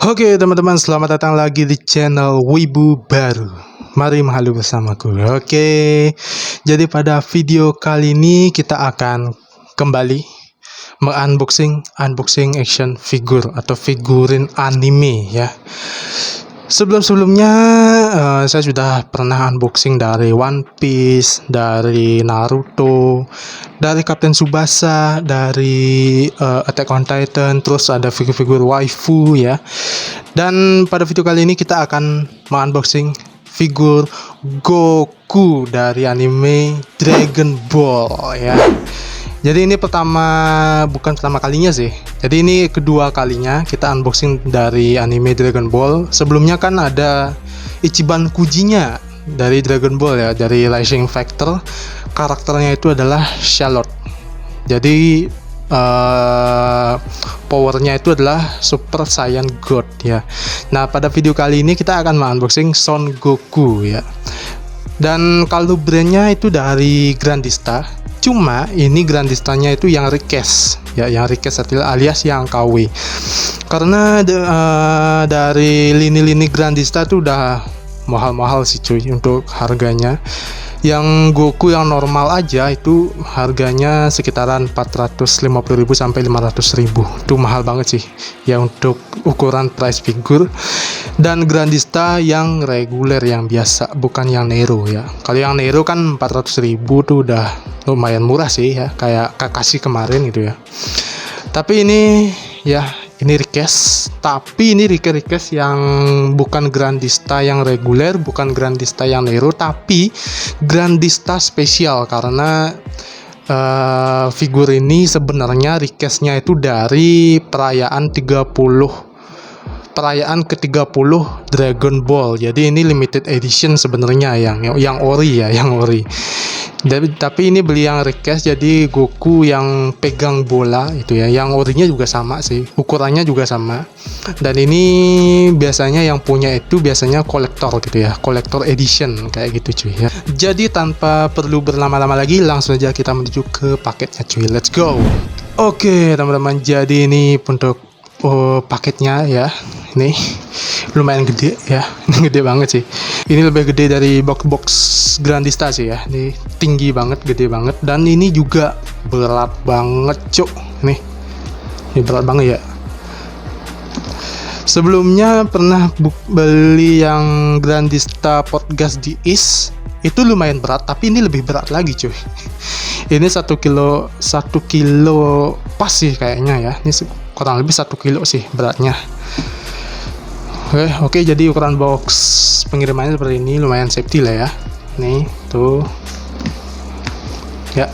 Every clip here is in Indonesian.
Oke teman-teman, selamat datang lagi di channel Wibu Baru. Mari menghalu bersamaku. Oke, jadi pada video kali ini kita akan kembali unboxing action figure atau figurin anime ya. Sebelumnya saya sudah pernah unboxing dari One Piece, dari Naruto, dari Captain Tsubasa, dari Attack on Titan, terus ada figur-figur waifu ya. Dan pada video kali ini kita akan unboxing figur Goku dari anime Dragon Ball ya. Jadi ini bukan pertama kalinya sih. Jadi ini kedua kalinya kita unboxing dari anime Dragon Ball. Sebelumnya kan ada Ichiban Kujinya dari Dragon Ball ya, dari Rising Factor. Karakternya itu adalah Charlotte. Jadi powernya itu adalah Super Saiyan God ya. Nah pada video kali ini kita akan unboxing Son Goku ya. Dan kalau brandnya itu dari Grandista. Cuma ini Grandistanya itu yang request ya, yang request alias yang KW. Karena dari lini-lini Grandista itu udah mahal-mahal sih cuy untuk harganya. Yang Goku yang normal aja itu harganya sekitaran 450.000 sampai 500.000. Itu mahal banget sih ya untuk ukuran price figure. Dan Grandista yang reguler, yang biasa, bukan yang Nero ya. Kalau yang Nero kan 400.000 tuh udah lumayan murah sih ya, kayak Kakashi kemarin gitu ya. Tapi ini ya, ini request, tapi ini request yang bukan Grandista yang reguler, bukan Grandista yang Nero, tapi Grandista spesial. Karena figur ini sebenarnya requestnya itu dari perayaan ke-30 Dragon Ball. Jadi ini limited edition sebenarnya yang ori ya, yang ori. Tapi ini beli yang request, jadi Goku yang pegang bola itu ya. Yang orinya juga sama sih, ukurannya juga sama. Dan ini biasanya yang punya itu biasanya kolektor gitu ya, kolektor edition kayak gitu cuy ya. Jadi tanpa perlu berlama-lama lagi, langsung aja kita menuju ke paketnya cuy. Let's go. Oke teman-teman, jadi ini untuk paketnya ya. Ini lumayan gede ya. Ini gede banget sih. Ini lebih gede dari box Grandista sih ya. Ini tinggi banget, gede banget, dan ini juga berat banget cuk. Nih, ini berat banget ya. Sebelumnya pernah beli yang Grandista Potgas di East, itu lumayan berat, tapi ini lebih berat lagi cuy. Ini 1 kilo pas sih kayaknya ya. Ini kurang lebih 1 kilo sih beratnya. Oke, jadi ukuran box pengirimannya seperti ini, lumayan safety lah ya. Nih, tuh. Ya.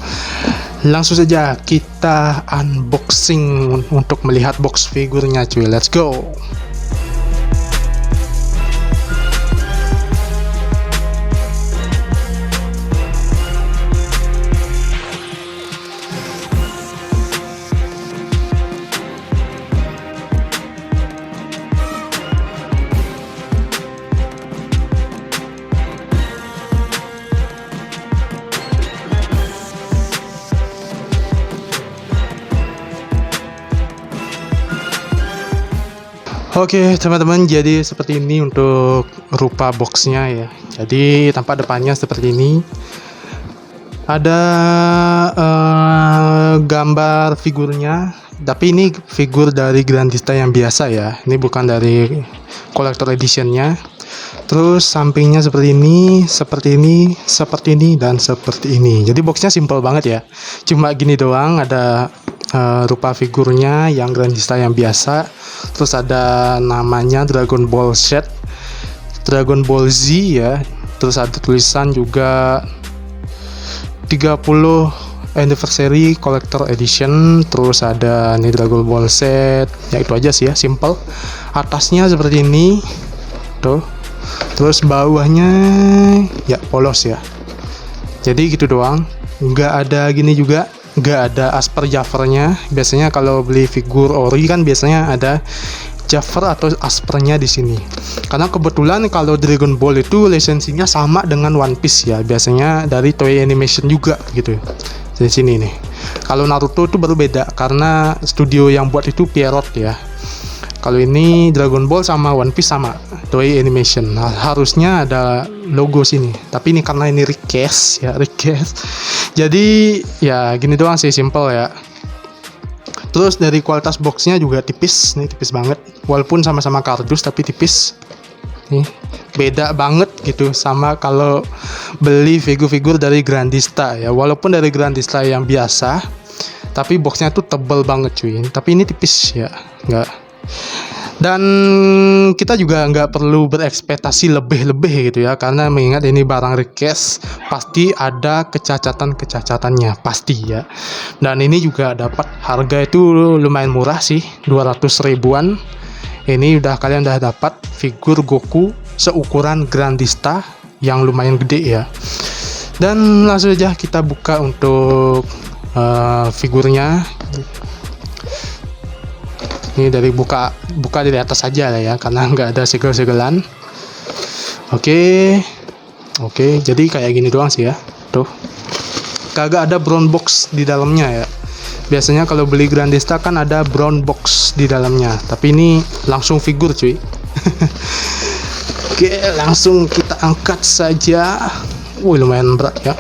Langsung saja kita unboxing untuk melihat box figurnya cuy. Let's go. Oke teman-teman, jadi seperti ini untuk rupa boxnya ya. Jadi tampak depannya seperti ini. Ada gambar figurnya, tapi ini figur dari Grandista yang biasa ya. Ini bukan dari collector editionnya. Terus sampingnya seperti ini, dan seperti ini. Jadi boxnya simple banget ya. Cuma gini doang, ada rupa figurnya yang Grandista yang biasa. Terus ada namanya Dragon Ball Z, Dragon Ball Z ya. Terus ada tulisan juga 30 anniversary collector edition. Terus ada nih Dragon Ball Z. Ya itu aja sih ya, simple. Atasnya seperti ini tuh. Terus bawahnya ya polos ya. Jadi gitu doang. Nggak ada gini juga, nggak ada Asper Jaffernya. Biasanya kalau beli figur ori kan biasanya ada Jaffer atau Aspernya di sini. Karena kebetulan kalau Dragon Ball itu lisensinya sama dengan One Piece ya. Biasanya dari Toei Animation juga gitu. Di sini nih. Kalau Naruto itu baru beda karena studio yang buat itu Pierrot ya. Kalau ini Dragon Ball sama One Piece sama Toei Animation. Nah, harusnya ada logo sini. Tapi ini karena ini request ya, request. Jadi ya gini doang sih, simple ya. Terus dari kualitas boxnya juga tipis, nih tipis banget. Walaupun sama-sama kardus tapi tipis. Nih beda banget gitu sama kalau beli figur-figur dari Grandista ya. Walaupun dari Grandista yang biasa, tapi boxnya tuh tebel banget cuy. Tapi ini tipis ya, nggak. Dan kita juga nggak perlu berekspektasi lebih-lebih gitu ya, karena mengingat ini barang request pasti ada kecacatan-kecacatannya pasti ya. Dan ini juga dapat harga itu lumayan murah sih, 200 ribuan. Ini kalian udah dapat figur Goku seukuran Grandista yang lumayan gede ya. Dan langsung aja kita buka untuk figurnya. Ini dari buka dari atas aja lah ya, karena nggak ada segel-segelan. Oke, jadi kayak gini doang sih ya. Tuh, kagak ada brown box di dalamnya ya. Biasanya kalau beli Grandista kan ada brown box di dalamnya, tapi ini langsung figur cuy. Oke, langsung kita angkat saja. Wih, lumayan berat ya.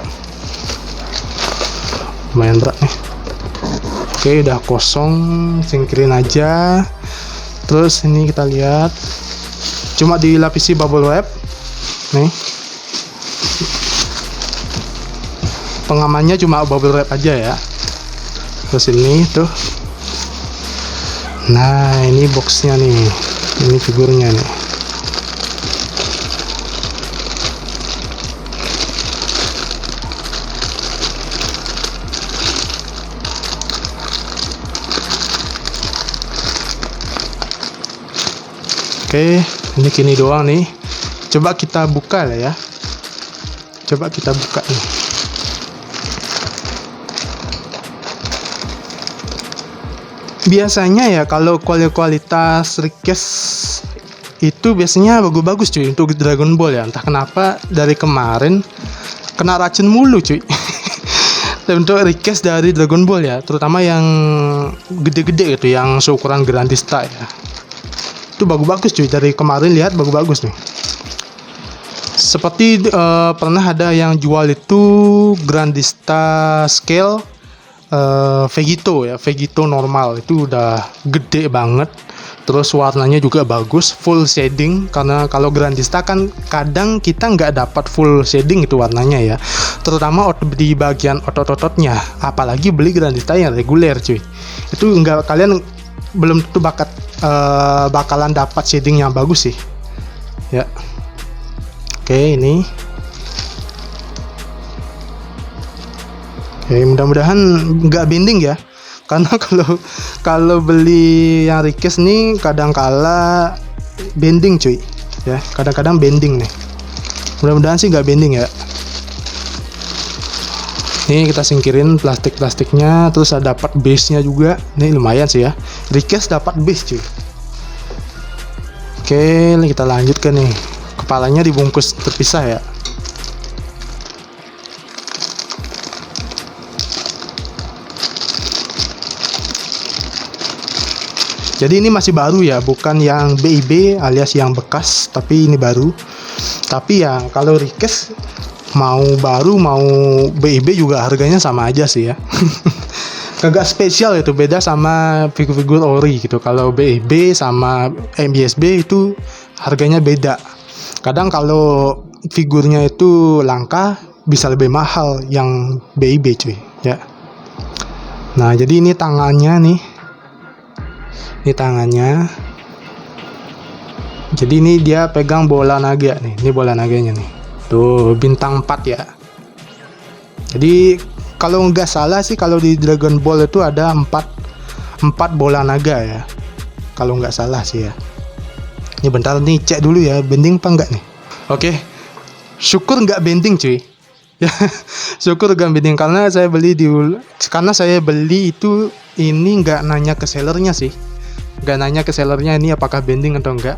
Lumayan berat nih. Oke, udah kosong, singkirin aja. Terus ini kita lihat, cuma dilapisi bubble wrap nih. Pengamannya cuma bubble wrap aja ya. Terus ini tuh, nah ini boxnya nih, ini figurnya nih. Oke, ini gini doang nih. Coba kita buka lah ya. Coba kita buka nih. Biasanya ya kalau kualitas request itu biasanya bagus-bagus cuy untuk Dragon Ball ya. Entah kenapa dari kemarin kena racun mulu cuy. Untuk request dari Dragon Ball ya, terutama yang gede-gede gitu, yang seukuran Grandista ya. Itu bagus-bagus cuy, dari kemarin lihat bagus-bagus nih. Seperti pernah ada yang jual itu Grandista scale Vegito ya, Vegito normal itu udah gede banget. Terus warnanya juga bagus, full shading, karena kalau Grandista kan kadang kita nggak dapat full shading itu warnanya ya, terutama di bagian otot-ototnya. Apalagi beli Grandista yang reguler cuy, itu nggak, kalian belum tentu bakalan dapat shading yang bagus sih ya. Oke, ini mudah-mudahan nggak bending ya, karena kalau beli yang request nih kadang-kala bending cuy ya, kadang-kadang bending nih. Mudah-mudahan sih nggak bending ya. Ini kita singkirin plastiknya, terus ada dapat base-nya juga. Ini lumayan sih ya. Request dapat base cuy. Oke, kita lanjut ke nih. Kepalanya dibungkus terpisah ya. Jadi ini masih baru ya, bukan yang BIB alias yang bekas, tapi ini baru. Tapi ya kalau request mau baru mau BIB juga harganya sama aja sih ya. Kagak spesial itu, beda sama figur-figur ori gitu. Kalau BIB sama MBSB itu harganya beda. Kadang kalau figurnya itu langka bisa lebih mahal yang BIB cuy ya. Nah, jadi ini tangannya nih. Ini tangannya. Jadi ini dia pegang bola naga nih. Ini bola naganya nih. Tuh, bintang 4 ya. Jadi kalau nggak salah sih, kalau di Dragon Ball itu ada 4 bola naga ya, kalau nggak salah sih ya. Ini bentar nih, cek dulu ya, bending apa enggak nih. Oke, syukur nggak bending cuy ya. Syukur nggak bending, karena saya beli itu ini nggak nanya ke sellernya sih, nggak nanya ke sellernya ini apakah bending atau enggak.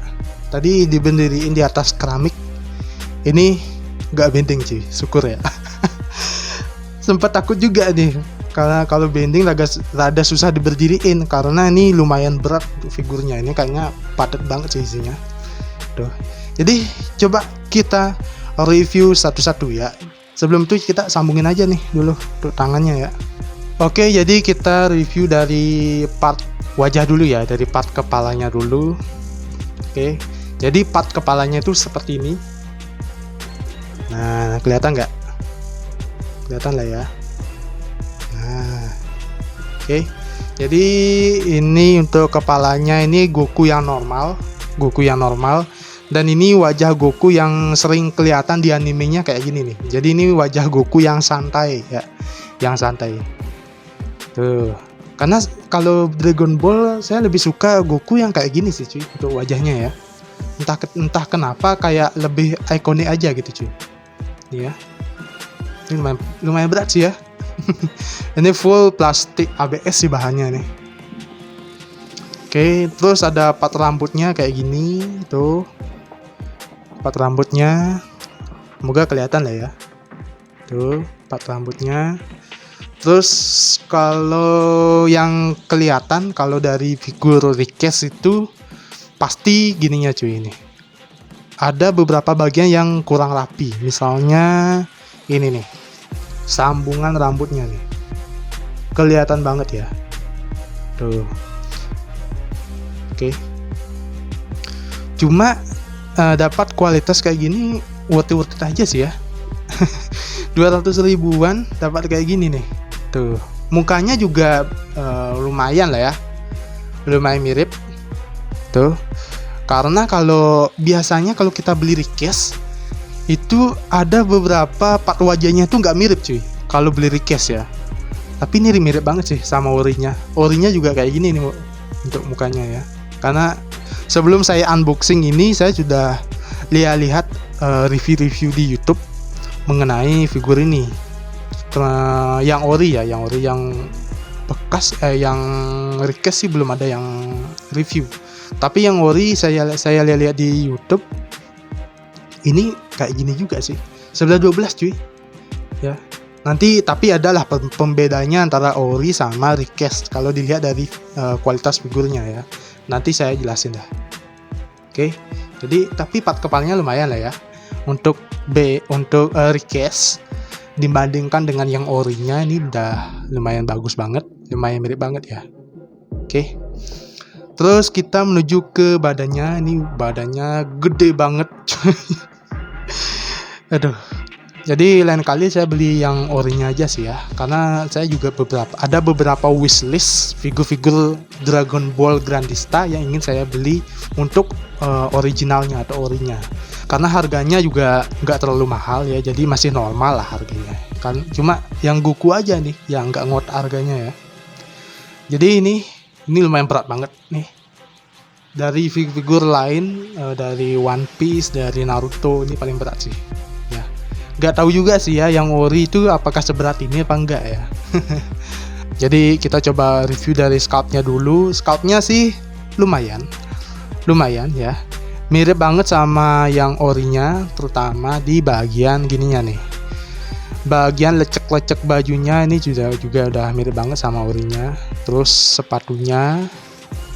Tadi diberdiriin di atas keramik, ini nggak bending cuy, syukur ya. Sempat takut juga nih, karena kalau bending rada susah diberdiriin karena ini lumayan berat figurnya, ini kayaknya padat banget sih isinya tuh. Jadi coba kita review satu-satu ya. Sebelum itu kita sambungin aja nih dulu untuk tangannya ya. Oke, jadi kita review dari part wajah dulu ya, dari part kepalanya dulu. Oke, jadi part kepalanya itu seperti ini. Nah, kelihatan nggak? Kelihatan lah ya. Nah, oke. Jadi ini untuk kepalanya, ini Goku yang normal, dan ini wajah Goku yang sering kelihatan di animenya kayak gini nih. Jadi ini wajah Goku yang santai ya, yang santai. Tuh. Karena kalau Dragon Ball saya lebih suka Goku yang kayak gini sih cuy, untuk wajahnya ya. Entah kenapa kayak lebih ikonik aja gitu cuy. Ya. Ini lumayan berat sih ya. Ini full plastik ABS sih bahannya nih. Oke, terus ada part rambutnya kayak gini tuh. Part rambutnya, semoga kelihatan lah ya. Tuh, part rambutnya. Terus kalau yang kelihatan kalau dari figur Rickes itu pasti gininya cuy ini. Ada beberapa bagian yang kurang rapi. Misalnya ini nih, sambungan rambutnya nih. Kelihatan banget ya. Tuh. Oke. Cuma dapat kualitas kayak gini worth it aja sih ya. 200 ribuan dapat kayak gini nih. Tuh. Mukanya juga lumayan lah ya. Lumayan mirip. Tuh. Karena kalau biasanya kalau kita beli Rickes itu ada beberapa part wajahnya tuh nggak mirip cuy kalau beli Rickes ya. Tapi ini mirip banget sih sama orinya. Orinya juga kayak gini nih untuk mukanya ya. Karena sebelum saya unboxing ini saya sudah lihat review-review di YouTube mengenai figur ini. Yang ori ya, yang bekas, yang Rickes sih belum ada yang review. Tapi yang ori saya lihat di YouTube ini kayak gini juga sih. 11-12 cuy. Ya. Nanti tapi adalah pembedanya antara ori sama Rickes kalau dilihat dari kualitas figurnya ya. Nanti saya jelasin dah. Oke. Jadi tapi part kepalanya lumayan lah ya. Untuk Rickes dibandingkan dengan yang orinya ini udah lumayan bagus banget, lumayan mirip banget ya. Oke. Terus kita menuju ke badannya. Ini badannya gede banget. Aduh. Jadi lain kali saya beli yang orinya aja sih ya. Karena saya juga ada beberapa wishlist figur-figur Dragon Ball Grandista yang ingin saya beli untuk originalnya atau orinya. Karena harganya juga nggak terlalu mahal ya. Jadi masih normal lah harganya. Kan cuma yang Goku aja nih yang nggak ngot harganya ya. Jadi ini lumayan berat banget nih. Dari figur lain, dari One Piece, dari Naruto, ini paling berat sih. Ya, nggak tahu juga sih ya yang ori itu apakah seberat ini apa enggak ya. Jadi kita coba review dari sculptnya dulu. Sculptnya sih lumayan ya. Mirip banget sama yang orinya, terutama di bagian gininya nih. Bagian lecek-lecek bajunya ini juga udah mirip banget sama orinya. Terus sepatunya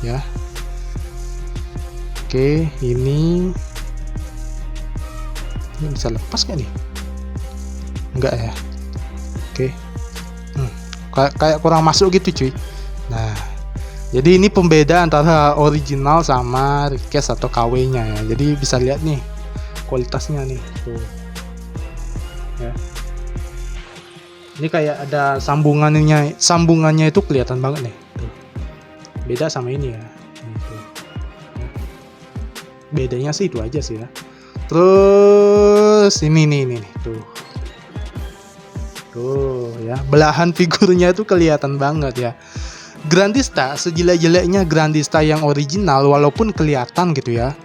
ya. Oke, ini bisa lepas gak nih? Enggak ya. Oke. Kayak kurang masuk gitu cuy. Nah, jadi ini pembeda antara original sama Rickes atau KW-nya ya. Jadi bisa lihat nih kualitasnya nih tuh. Ya. Ini kayak ada sambungannya itu kelihatan banget nih. Tuh. Beda sama ini ya. Bedanya sih itu aja sih ya. Terus ini nih tuh ya, belahan figurnya itu kelihatan banget ya. Grandista sejelek-jeleknya Grandista yang original, walaupun kelihatan gitu ya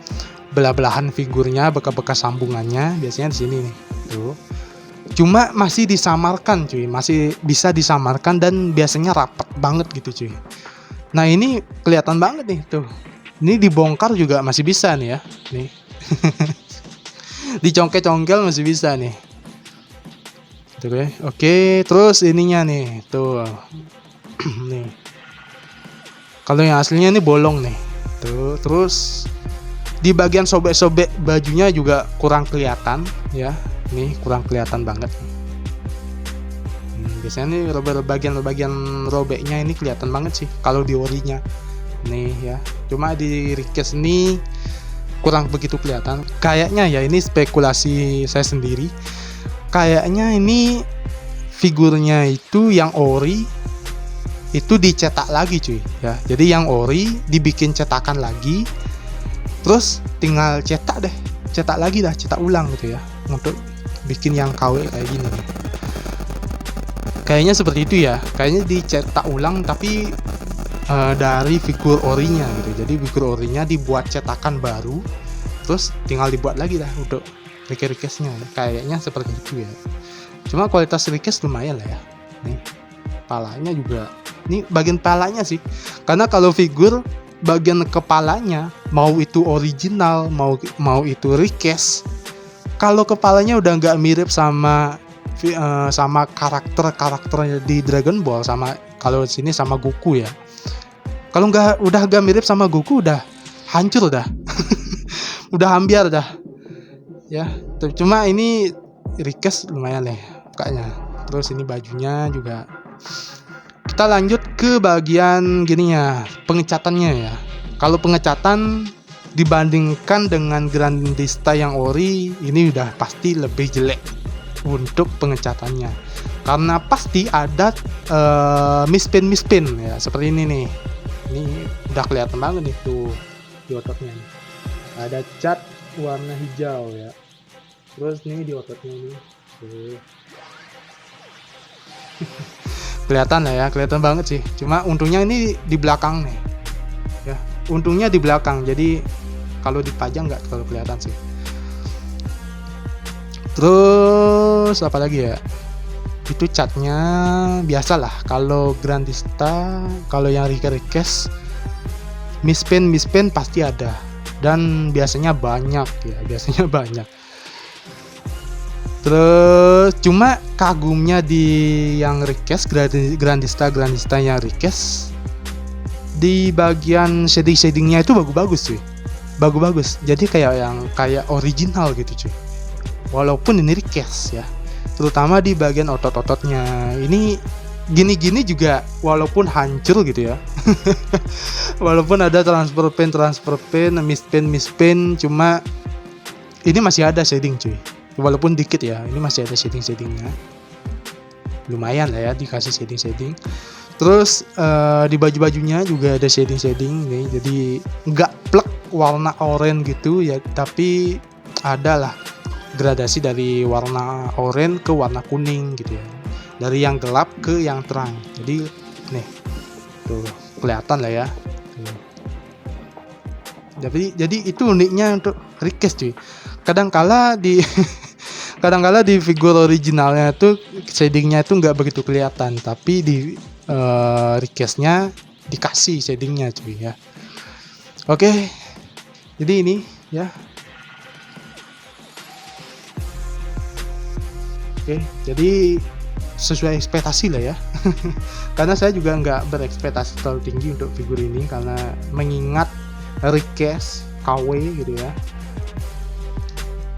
belah-belahan figurnya, bekas-bekas sambungannya biasanya di sini nih tuh. Cuma masih disamarkan cuy, masih bisa disamarkan dan biasanya rapat banget gitu cuy. Nah ini kelihatan banget nih tuh. Ini dibongkar juga masih bisa nih ya. Nih. Dicongkel-congkel masih bisa nih. gitu ya. Oke, terus ininya nih tuh nih, kalau yang aslinya ini bolong nih tuh. Terus di bagian sobek-sobek bajunya juga kurang kelihatan ya, nih kurang kelihatan banget. Biasanya nih bagian robeknya ini kelihatan banget sih kalau di orinya nih ya, cuma di request ini kurang begitu kelihatan kayaknya ya. Ini spekulasi saya sendiri, kayaknya ini figurnya itu yang ori itu dicetak lagi cuy ya. Jadi yang ori dibikin cetakan lagi, terus tinggal cetak lagi dah, cetak ulang gitu ya, untuk bikin yang KW kayak gini. Kayaknya seperti itu ya, kayaknya dicetak ulang tapi dari figur orinya gitu. Jadi figur orinya dibuat cetakan baru, terus tinggal dibuat lagi dah untuk requestnya. Kayaknya seperti itu ya. Cuma kualitas request lumayan lah ya. Nih palanya juga, ini bagian palanya sih, karena kalau figur bagian kepalanya mau itu original mau itu request, kalau kepalanya udah nggak mirip sama karakternya di Dragon Ball, sama kalau sini sama Goku ya. Kalau udah gak mirip sama Goku, udah hancur dah. Udah ambiar dah ya. Cuma ini request lumayan nih kayaknya. Terus ini bajunya juga. Kita lanjut ke bagian gininya, pengecatannya ya. Kalau pengecatan dibandingkan dengan Grandista yang ori, ini udah pasti lebih jelek untuk pengecatannya, karena pasti ada mispin ya, seperti ini nih. Ini udah kelihatan banget nih tuh di ototnya nih. Ada cat warna hijau ya. Terus nih di ototnya ini tuh. Kelihatan lah ya, kelihatan banget sih. Cuma untungnya ini di belakang nih ya, untungnya di belakang, jadi kalau dipajang nggak terlalu kelihatan sih. Terus apa lagi ya, itu catnya biasalah kalau Grandista. Kalau yang request mispin pasti ada, dan biasanya banyak ya, Terus cuma kagumnya di yang request Grandista yang request, di bagian shadingnya itu bagus. Jadi kayak original gitu cuy, walaupun ini request ya, terutama di bagian otot-ototnya. Ini gini-gini juga walaupun hancur gitu ya. Walaupun ada transfer pain, mispin, cuma ini masih ada shading cuy, walaupun dikit ya, ini masih ada shadingnya. Lumayan lah ya dikasih shading. Terus di baju-bajunya juga ada shading nih, jadi nggak plek warna oranye gitu ya, tapi ada lah gradasi dari warna oranye ke warna kuning gitu ya, dari yang gelap ke yang terang. Jadi nih tuh kelihatan lah ya tuh. Jadi itu uniknya untuk request cuy. Kadangkala di figur originalnya tuh shadingnya itu nggak begitu kelihatan, tapi di requestnya dikasih shadingnya cuy ya. Oke, jadi ini ya. Oke, jadi sesuai ekspektasi lah ya. Karena saya juga nggak berekspektasi terlalu tinggi untuk figur ini, karena mengingat request KW gitu ya.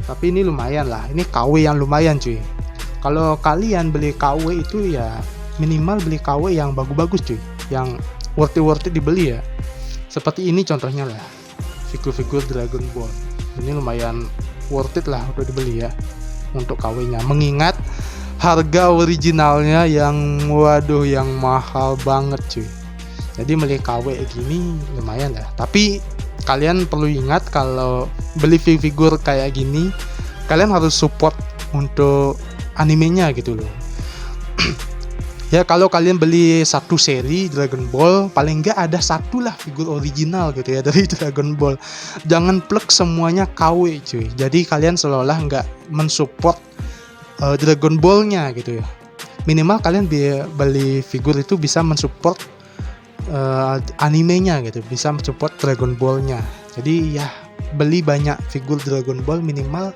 Tapi ini lumayan lah, ini KW yang lumayan cuy. Kalau kalian beli KW itu ya minimal beli KW yang bagus-bagus cuy, yang worth it dibeli ya. Seperti ini contohnya lah, figur-figur Dragon Ball. Ini lumayan worth it lah untuk dibeli ya, untuk KW-nya. Mengingat harga originalnya yang yang mahal banget cuy. Jadi beli KW gini lumayan lah. Tapi kalian perlu ingat, kalau beli figur kayak gini kalian harus support untuk animenya gitu loh. Ya kalau kalian beli satu seri Dragon Ball, paling nggak ada satu lah figur original gitu ya dari Dragon Ball. Jangan plek semuanya KW cuy. Jadi kalian seolah-olah nggak mensupport Dragon Ball-nya gitu ya. Minimal kalian beli figur itu bisa mensupport animenya gitu, bisa mensupport Dragon Ball-nya. Jadi ya beli banyak figur Dragon Ball, minimal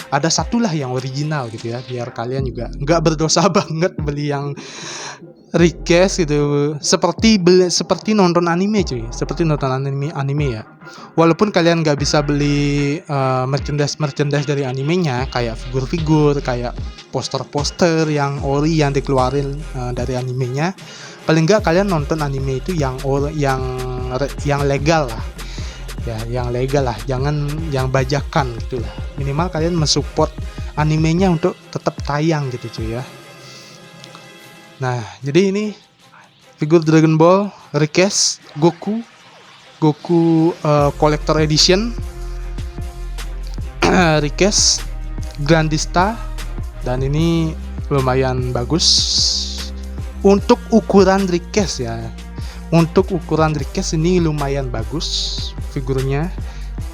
ada satulah yang original gitu ya, biar kalian juga nggak berdosa banget beli yang request gitu, seperti nonton anime cuy, seperti nonton anime ya. Walaupun kalian nggak bisa beli merchandise dari animenya, kayak figur-figur, kayak poster-poster yang ori yang dikeluarin dari animenya, paling nggak kalian nonton anime itu yang legal lah ya, yang legal lah, jangan yang bajakan gitulah. Minimal kalian mensupport animenya untuk tetap tayang gitu cuy ya. Nah, jadi ini figur Dragon Ball request Goku Collector Edition request Grandista, dan ini lumayan bagus untuk ukuran request ya. Untuk ukuran request ini lumayan bagus figurnya,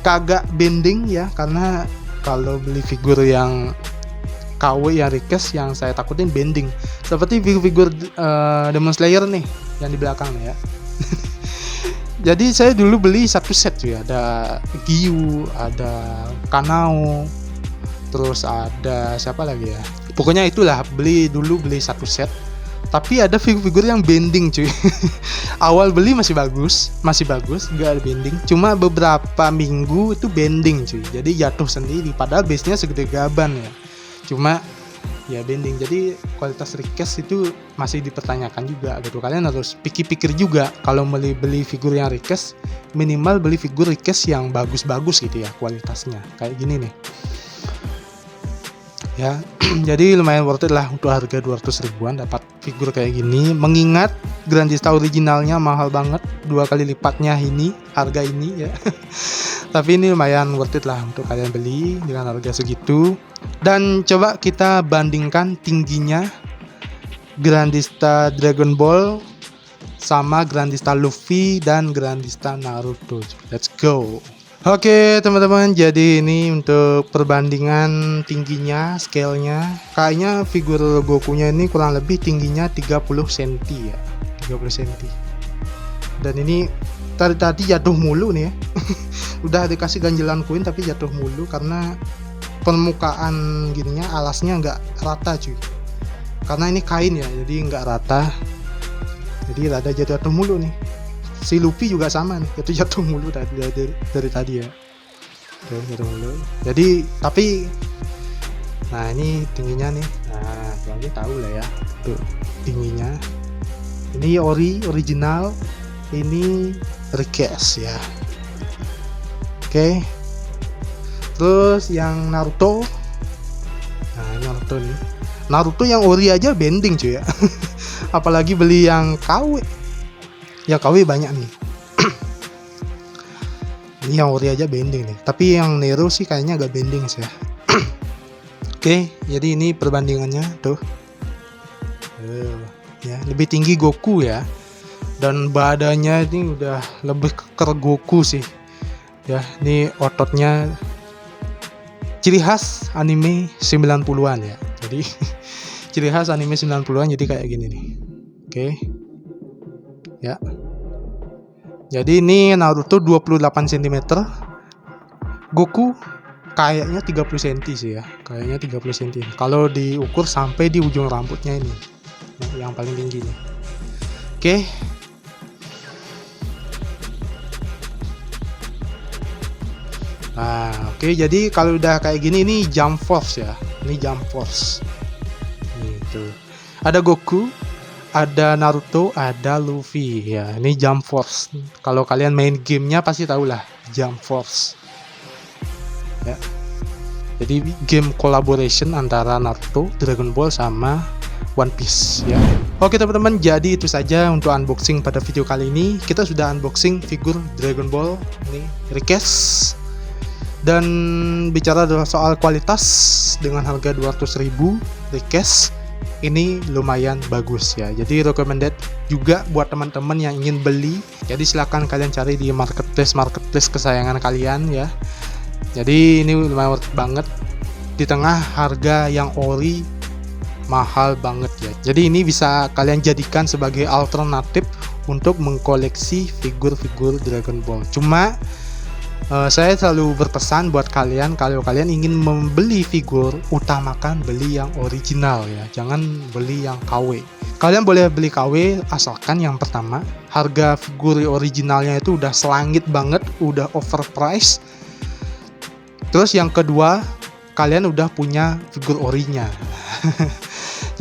kagak bending ya, karena kalau beli figur yang KW yang request yang saya takutin bending, seperti figur Demon Slayer nih yang di belakang ya. Jadi saya dulu beli satu set ya, ada Giyu, ada Kanao, terus ada siapa lagi ya, pokoknya itulah, beli satu set. Tapi ada figur-figur yang bending cuy. Awal beli masih bagus, nggak ada bending. Cuma beberapa minggu itu bending cuy, jadi jatuh sendiri, padahal base-nya segede gaban ya. Cuma ya bending, jadi kualitas request itu masih dipertanyakan juga gitu. Kalian harus pikir-pikir juga kalau beli figur yang request, minimal beli figur request yang bagus-bagus gitu ya kualitasnya, kayak gini nih ya. Jadi lumayan worth it lah, untuk harga 200 ribuan dapat figur kayak gini. Mengingat Grandista originalnya mahal banget, 2 kali lipatnya ini harga ini ya. Tapi ini lumayan worth it lah untuk kalian beli dengan harga segitu. Dan coba kita bandingkan tingginya Grandista Dragon Ball sama Grandista Luffy dan Grandista Naruto. Let's go. Oke teman-teman, jadi ini untuk perbandingan tingginya, scale-nya. Kayaknya figur Goku-nya ini kurang lebih tingginya 30 cm ya, 30 cm. Dan ini tadi jatuh mulu nih ya. Udah dikasih ganjelan koin tapi jatuh mulu karena permukaan gininya, alasnya nggak rata cuy. Karena ini kain ya, jadi nggak rata. Jadi rada jatuh mulu nih. Si Luffy juga sama nih, jatuh mulu dari tadi ya. Jatuh mulu. Jadi tapi nah ini tingginya nih. Nah, kalian tahu lah ya. Tuh tingginya. Ini original, ini request ya. Oke. Terus yang Naruto. Nah, ini Naruto nih. Naruto yang ori aja bending cuy ya. Apalagi beli yang KW. Ya KW banyak nih. Ini yang ori aja bending nih. Tapi yang Nero sih kayaknya agak bending sih ya. Oke, jadi ini perbandingannya tuh. Ya, lebih tinggi Goku ya. Dan badannya ini udah lebih keker Goku sih. Ya, ini ototnya ciri khas anime 90-an ya. Jadi ciri khas anime 90-an jadi kayak gini nih. Oke. Ya. Jadi ini Naruto 28 cm. Goku kayaknya 30 cm sih ya. Kayaknya 30 cm. Kalau diukur sampai di ujung rambutnya ini. Yang paling tinggi nih. Oke. Nah, oke, jadi kalau udah kayak gini ini Jump Force ya. Ini Jump Force. Gitu. Ada Goku, ada Naruto, ada Luffy ya. Ini Jump Force. Kalau kalian main gamenya pasti tahulah Jump Force. Ya. Jadi game collaboration antara Naruto, Dragon Ball sama One Piece ya. Oke teman-teman, jadi itu saja untuk unboxing pada video kali ini. Kita sudah unboxing figur Dragon Ball ini request. Dan bicara soal kualitas, dengan harga 200.000 request ini lumayan bagus ya. Jadi recommended juga buat teman-teman yang ingin beli. Jadi silahkan kalian cari di marketplace kesayangan kalian ya. Jadi ini lumayan worth banget di tengah harga yang ori mahal banget ya. Jadi ini bisa kalian jadikan sebagai alternatif untuk mengkoleksi figur-figur Dragon Ball. Cuma Saya selalu berpesan buat kalian, kalau kalian ingin membeli figur, utamakan beli yang original ya, jangan beli yang KW. Kalian boleh beli KW asalkan yang pertama harga figur originalnya itu udah selangit banget, udah overpriced. Terus yang kedua, kalian udah punya figur orinya.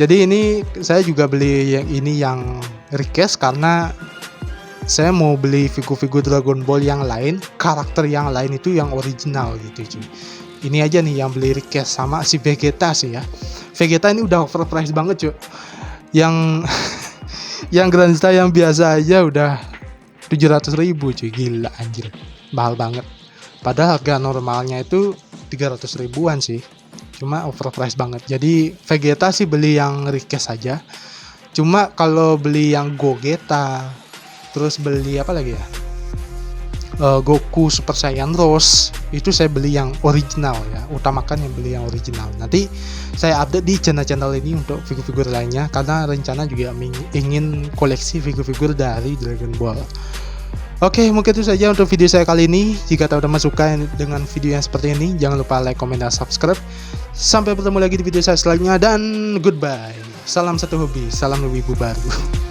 Jadi ini saya juga beli yang ini yang request karena saya mau beli figur-figur Dragon Ball yang lain, karakter yang lain itu yang original gitu cuy. Ini aja nih yang beli request sama si Vegeta sih ya. Vegeta ini udah overpriced banget cuy. Yang yang Grandista yang biasa aja udah 700.000 cuy, gila anjir. Mahal banget. Padahal harga normalnya itu 300 ribuan sih. Cuma overpriced banget. Jadi Vegeta sih beli yang request aja. Cuma kalau beli yang Gogeta, terus beli apa lagi ya, Goku Super Saiyan Rose, itu saya beli yang original ya, utamakan yang beli yang original. Nanti saya update di channel-channel ini untuk figur-figur lainnya, karena rencana juga ingin koleksi figur-figur dari Dragon Ball. Oke, mungkin itu saja untuk video saya kali ini. Jika teman-teman suka dengan video yang seperti ini, jangan lupa like, comment, dan subscribe. Sampai bertemu lagi di video saya selanjutnya, dan goodbye. Salam satu hobi, salam wibu baru.